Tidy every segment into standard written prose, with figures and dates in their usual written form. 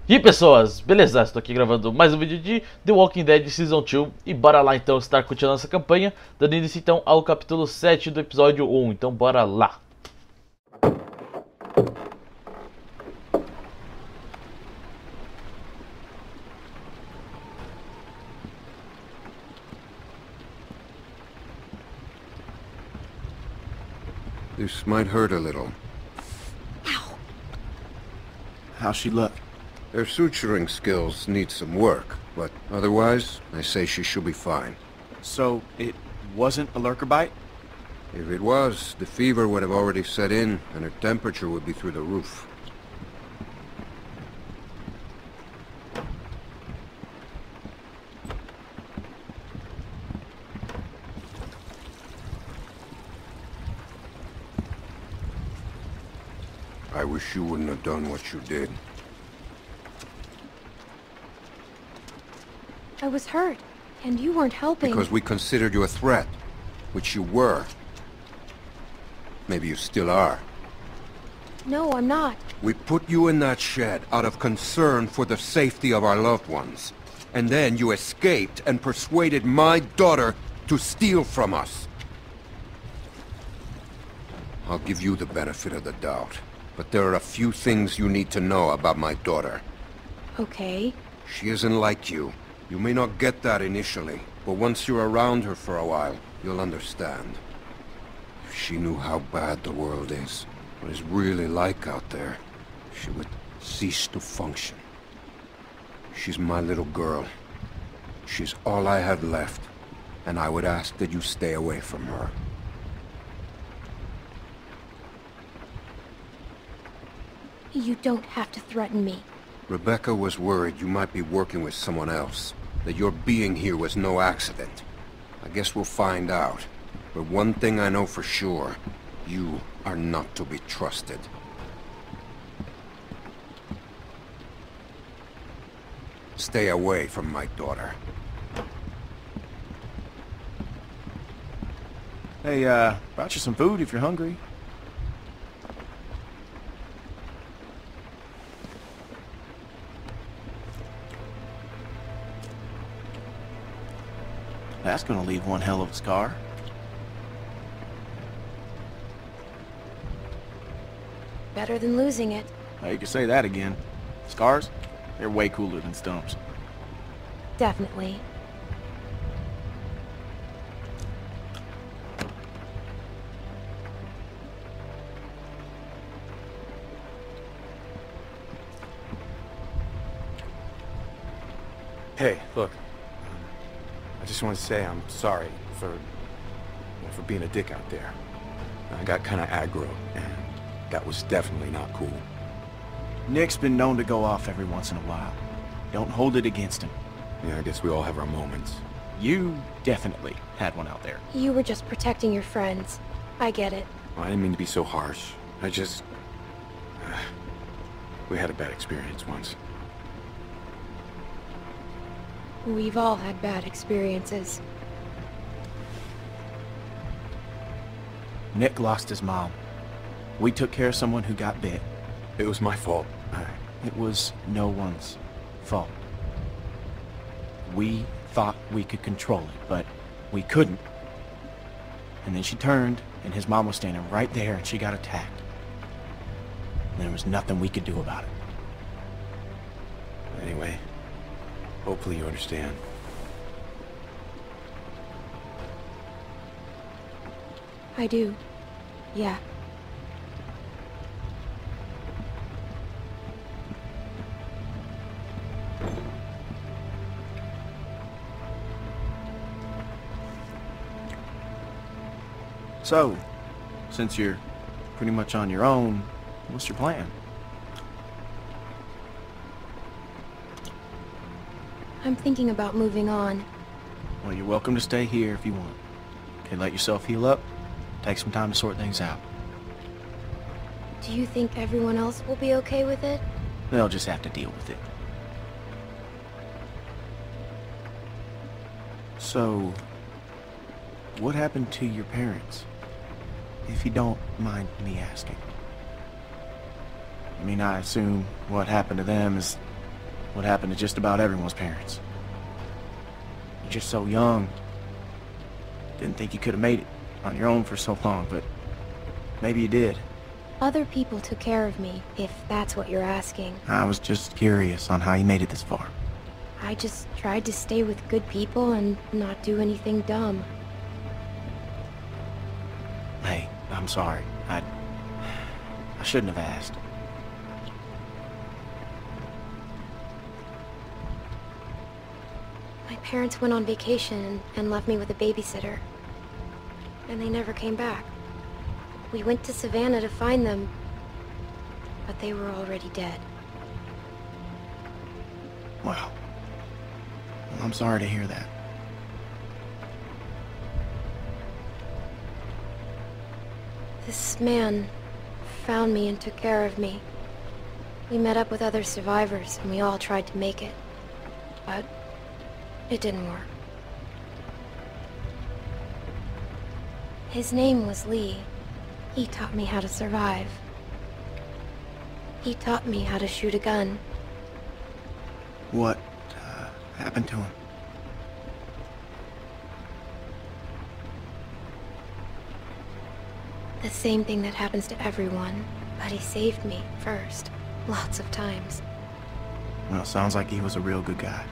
E aí, pessoas, beleza? Estou aqui gravando mais um vídeo de The Walking Dead Season 2 e bora lá então estar continuando essa campanha, dando início então ao capítulo 7 do episódio 1, então bora lá! This might hurt a little. Ow. How's she look? Her suturing skills need some work, but otherwise, I say she should be fine. So, it wasn't a lurker bite? If it was, the fever would have already set in, and her temperature would be through the roof. I wish you wouldn't have done what you did. I was hurt, and you weren't helping. Because we considered you a threat, which you were. Maybe you still are. No, I'm not. We put you in that shed out of concern for the safety of our loved ones. And then you escaped and persuaded my daughter to steal from us. I'll give you the benefit of the doubt, but there are a few things you need to know about my daughter. Okay. She isn't like you. You may not get that initially, but once you're around her for a while, you'll understand. If she knew how bad the world is, what it's really like out there, she would cease to function. She's my little girl. She's all I have left, and I would ask that you stay away from her. You don't have to threaten me. Rebecca was worried you might be working with someone else, that your being here was no accident. I guess we'll find out. But one thing I know for sure, you are not to be trusted. Stay away from my daughter. Hey, brought you some food if you're hungry. That's gonna leave one hell of a scar. Better than losing it. Now, you can say that again. Scars? They're way cooler than stumps. Definitely. Hey, look. I just want to say I'm sorry for being a dick out there. I got kind of aggro, and that was definitely not cool. Nick's been known to go off every once in a while. Don't hold it against him. Yeah, I guess we all have our moments. You definitely had one out there. You were just protecting your friends. I get it. Well, I didn't mean to be so harsh. I just... we had a bad experience once. We've all had bad experiences. Nick lost his mom. We took care of someone who got bit. It was my fault. It was no one's fault. We thought we could control it, but we couldn't. And then she turned, and his mom was standing right there, and she got attacked. And there was nothing we could do about it. Anyway, hopefully you understand. I do. Yeah. So, since you're pretty much on your own, what's your plan? I'm thinking about moving on. Well, you're welcome to stay here if you want. Okay, let yourself heal up. Take some time to sort things out. Do you think everyone else will be okay with it? They'll just have to deal with it. So, what happened to your parents? If you don't mind me asking. I mean, I assume what happened to them is what happened to just about everyone's parents. You're just so young. Didn't think you could have made it on your own for so long, but maybe you did. Other people took care of me, if that's what you're asking. I was just curious on how you made it this far. I just tried to stay with good people and not do anything dumb. Hey, I'm sorry. I shouldn't have asked. My parents went on vacation and left me with a babysitter. And they never came back. We went to Savannah to find them, but they were already dead. Wow. Well, I'm sorry to hear that. This man found me and took care of me. We met up with other survivors and we all tried to make it. But it didn't work. His name was Lee. He taught me how to survive. He taught me how to shoot a gun. What happened to him? The same thing that happens to everyone, but he saved me first, lots of times. Well, it sounds like he was a real good guy.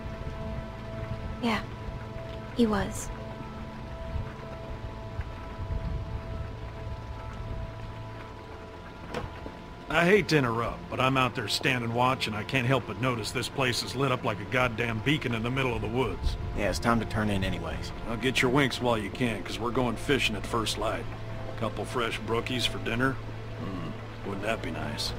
Yeah, he was. I hate to interrupt, but I'm out there standing watch and I can't help but notice this place is lit up like a goddamn beacon in the middle of the woods. Yeah, it's time to turn in anyways. I'll get your winks while you can, because we're going fishing at first light. Couple fresh brookies for dinner? Wouldn't that be nice?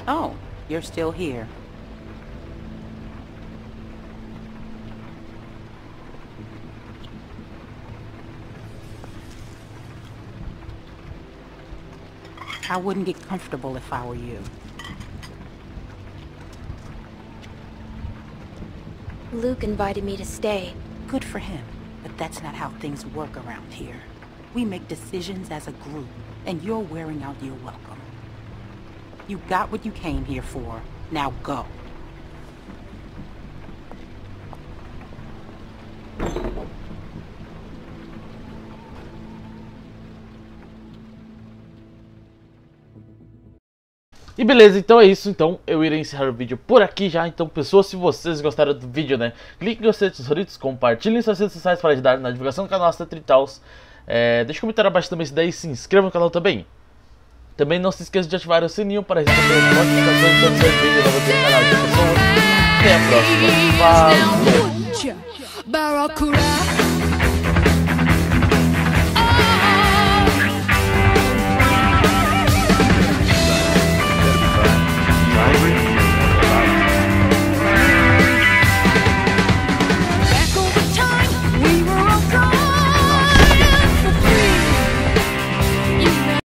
Oh, you're still here. I wouldn't get comfortable if I were you. Luke invited me to stay. Good for him, but that's not how things work around here. We make decisions as a group, and you're wearing out your welcome. You got what you came here for. Now go. E beleza, então é isso, então eu irei encerrar o vídeo por aqui já. Então pessoas, se vocês gostaram do vídeo, né, clique em gostei dos inscritos, compartilhem suas redes sociais para ajudar na divulgação do canal, etc e tal. Deixa um comentário abaixo também se der e se inscreva no canal também. Também não se esqueça de ativar o sininho para receber as notificações quando sair vídeo novo aqui no canal de pessoas. Até a próxima, falou!